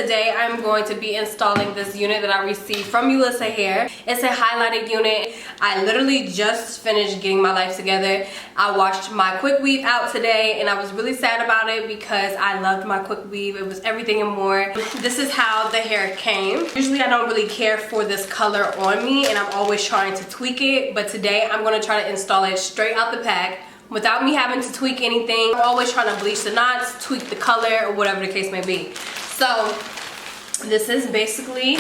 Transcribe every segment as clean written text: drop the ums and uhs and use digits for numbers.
today I'm going to be installing this unit that I received from Yolissa Hair. It's a highlighted unit. I literally just finished getting my life together. I washed my quick weave out today and I was really sad about it because I loved my quick weave. It was everything and more. This is how the hair came. Usually I don't really care for this color on me and I'm always trying to tweak it, but today I'm going to try to install it straight out the pack without me having to tweak anything. I'm always trying to bleach the knots, tweak the color, or whatever the case may be. So this is basically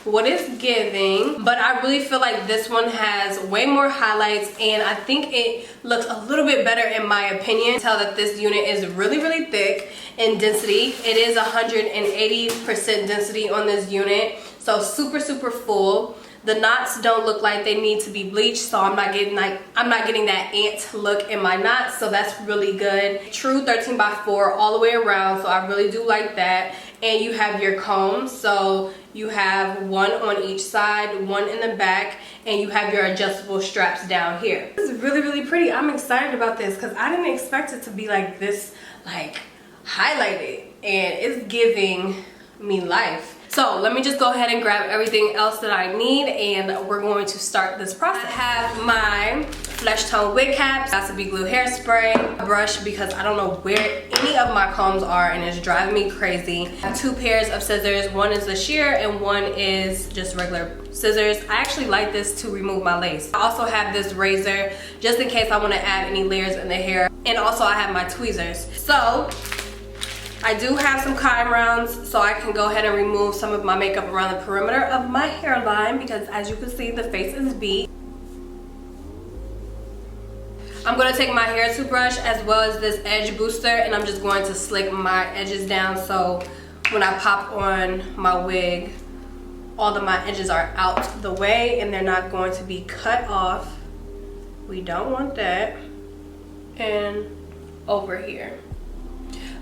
what it's giving, but I really feel like this one has way more highlights and I think it looks a little bit better in my opinion. Tell that this unit is really thick in density. It is 180% density on this unit, so super full. The knots don't look like they need to be bleached, so I'm not getting that ant look in my knots, so that's really good. True 13x4 all the way around, so I really do like that. And you have your combs, so you have one on each side, one in the back, and you have your adjustable straps down here. This is really pretty. I'm excited about this because I didn't expect it to be like this, like highlighted, and it's giving me life. So let me just go ahead and grab everything else that I need and we're going to start this process. I have my Flesh Tone wig caps, Gossipy glue hairspray, a brush because I don't know where any of my combs are and it's driving me crazy. I have 2 pairs of scissors. One is the shear and one is just regular scissors. I actually like this to remove my lace. I also have this razor just in case I want to add any layers in the hair, and also I have my tweezers. So I do have some cotton rounds so I can go ahead and remove some of my makeup around the perimeter of my hairline because as you can see the face is beat. I'm going to take my hair toothbrush as well as this edge booster and I'm just going to slick my edges down so when I pop on my wig all of my edges are out the way and they're not going to be cut off. We don't want that. And over here.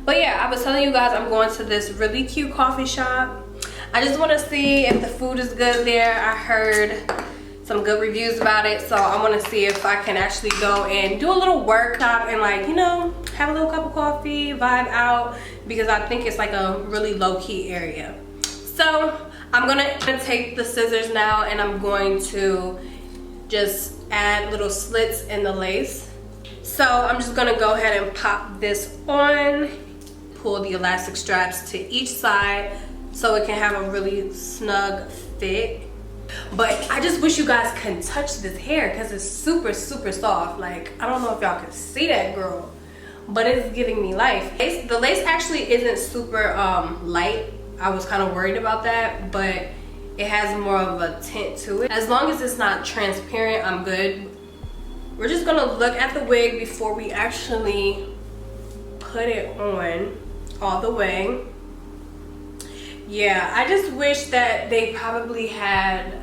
But yeah, I was telling you guys I'm going to this really cute coffee shop. I just want to see if the food is good there. I heard some good reviews about it, so I want to see if I can actually go and do a little workshop and, like, you know, have a little cup of coffee, vibe out, because I think it's like a really low-key area. So I'm gonna take the scissors now and I'm going to just add little slits in the lace. So I'm just gonna go ahead and pop this on, pull the elastic straps to each side so it can have a really snug fit. But I just wish you guys can touch this hair because it's super soft. Like, I don't know if y'all can see that, girl, but it's giving me life. The lace actually isn't super light. I was kind of worried about that, but it has more of a tint to it. As long as it's not transparent, I'm good. We're just gonna look at the wig before we actually put it on all the way. Yeah, I just wish that they probably had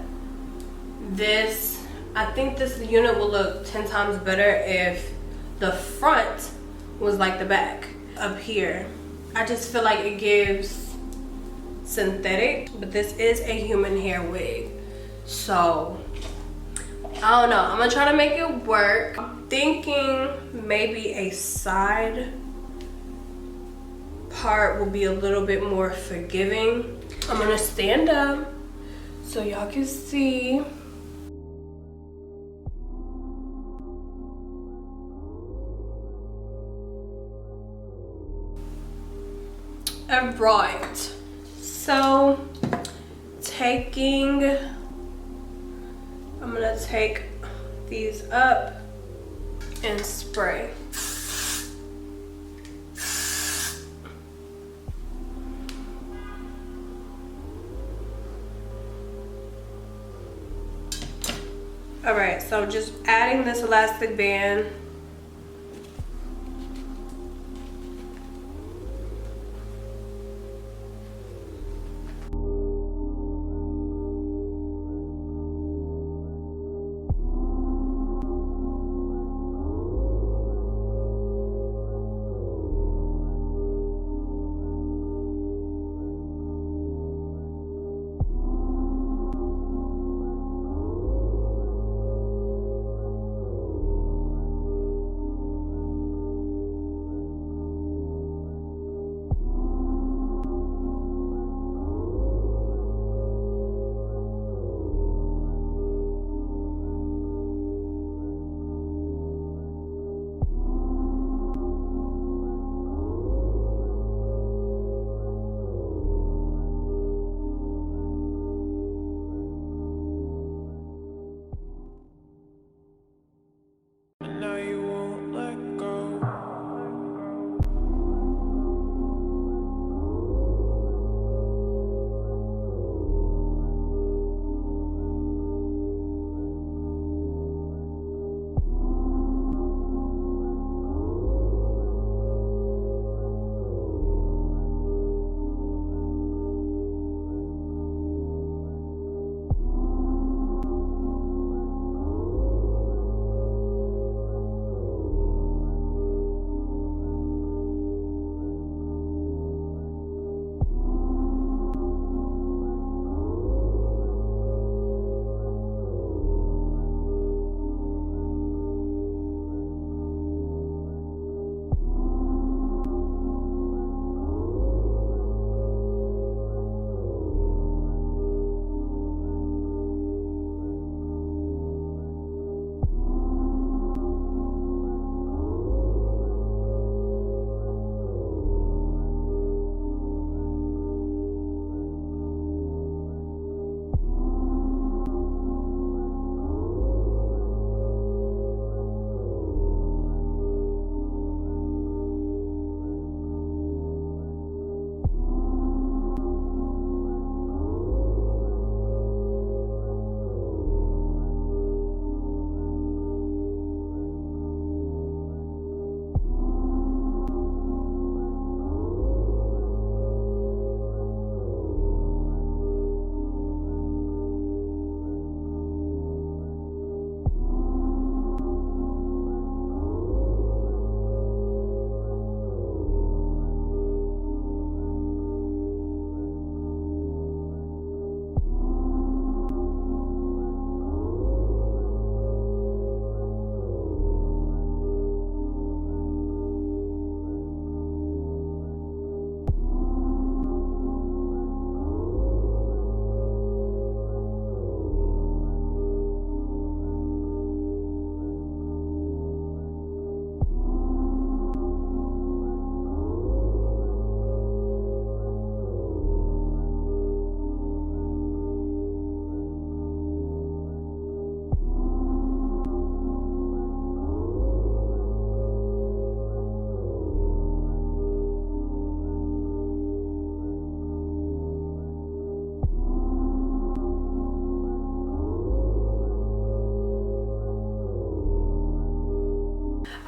this. I think this unit will look 10 times better if the front was like the back up here. I just feel like it gives synthetic, but this is a human hair wig. So I don't know, I'm gonna try to make it work. I'm thinking maybe a side part will be a little bit more forgiving. I'm gonna stand up so y'all can see. Alright, so I'm gonna take these up and spray. Alright, so just adding this elastic band.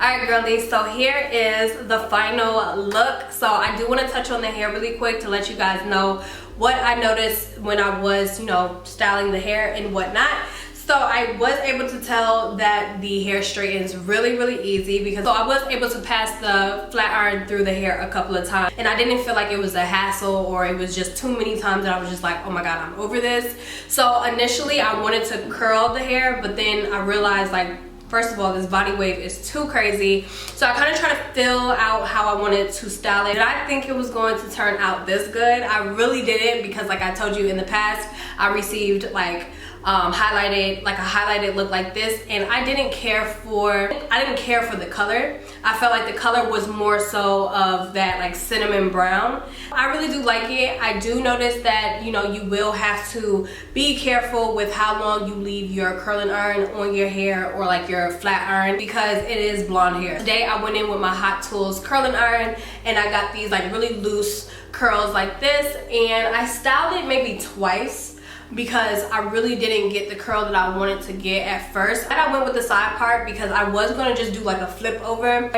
Alright girlies, so here is the final look. So I do want to touch on the hair really quick to let you guys know what I noticed when I was, you know, styling the hair and whatnot. So I was able to tell that the hair straightens really easy because I was able to pass the flat iron through the hair a couple of times and I didn't feel like it was a hassle or it was just too many times that I was just like, oh my god, I'm over this. So initially I wanted to curl the hair, but then I realized, like, first of all, this body wave is too crazy. So I kind of tried to fill out how I wanted to style it. Did I think it was going to turn out this good? I really didn't, because like I told you in the past, I received like a highlighted look like this, and I didn't care for the color. I felt like the color was more so of that like cinnamon brown. I really do like it. I do notice that, you know, you will have to be careful with how long you leave your curling iron on your hair or like your flat iron, because it is blonde hair. Today I went in with my Hot Tools curling iron and I got these like really loose curls like this, and I styled it maybe twice because I really didn't get the curl that I wanted to get at first. And I went with the side part because I was gonna just do like a flip over.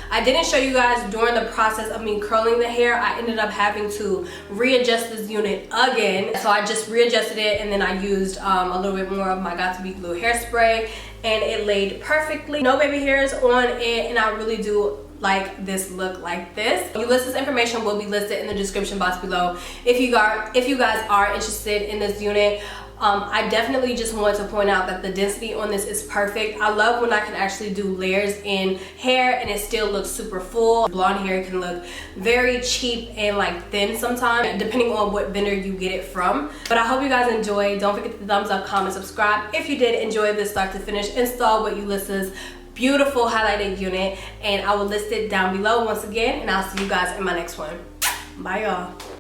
I didn't show you guys during the process of me curling the hair. I ended up having to readjust this unit again. So I just readjusted it, and then I used a little bit more of my Got To Be Glue hairspray, and it laid perfectly. No baby hairs on it, and I really do like this look like this. Yolissa's information will be listed in the description box below if you guys are interested in this unit. I definitely just want to point out that the density on this is perfect. I love when I can actually do layers in hair and it still looks super full. Blonde hair can look very cheap and like thin sometimes, depending on what vendor you get it from. But I hope you guys enjoyed. Don't forget to thumbs up, comment, subscribe if you did enjoy this start to finish install with Yolissa's beautiful highlighted unit, and I will list it down below once again, and I'll see you guys in my next one. Bye y'all.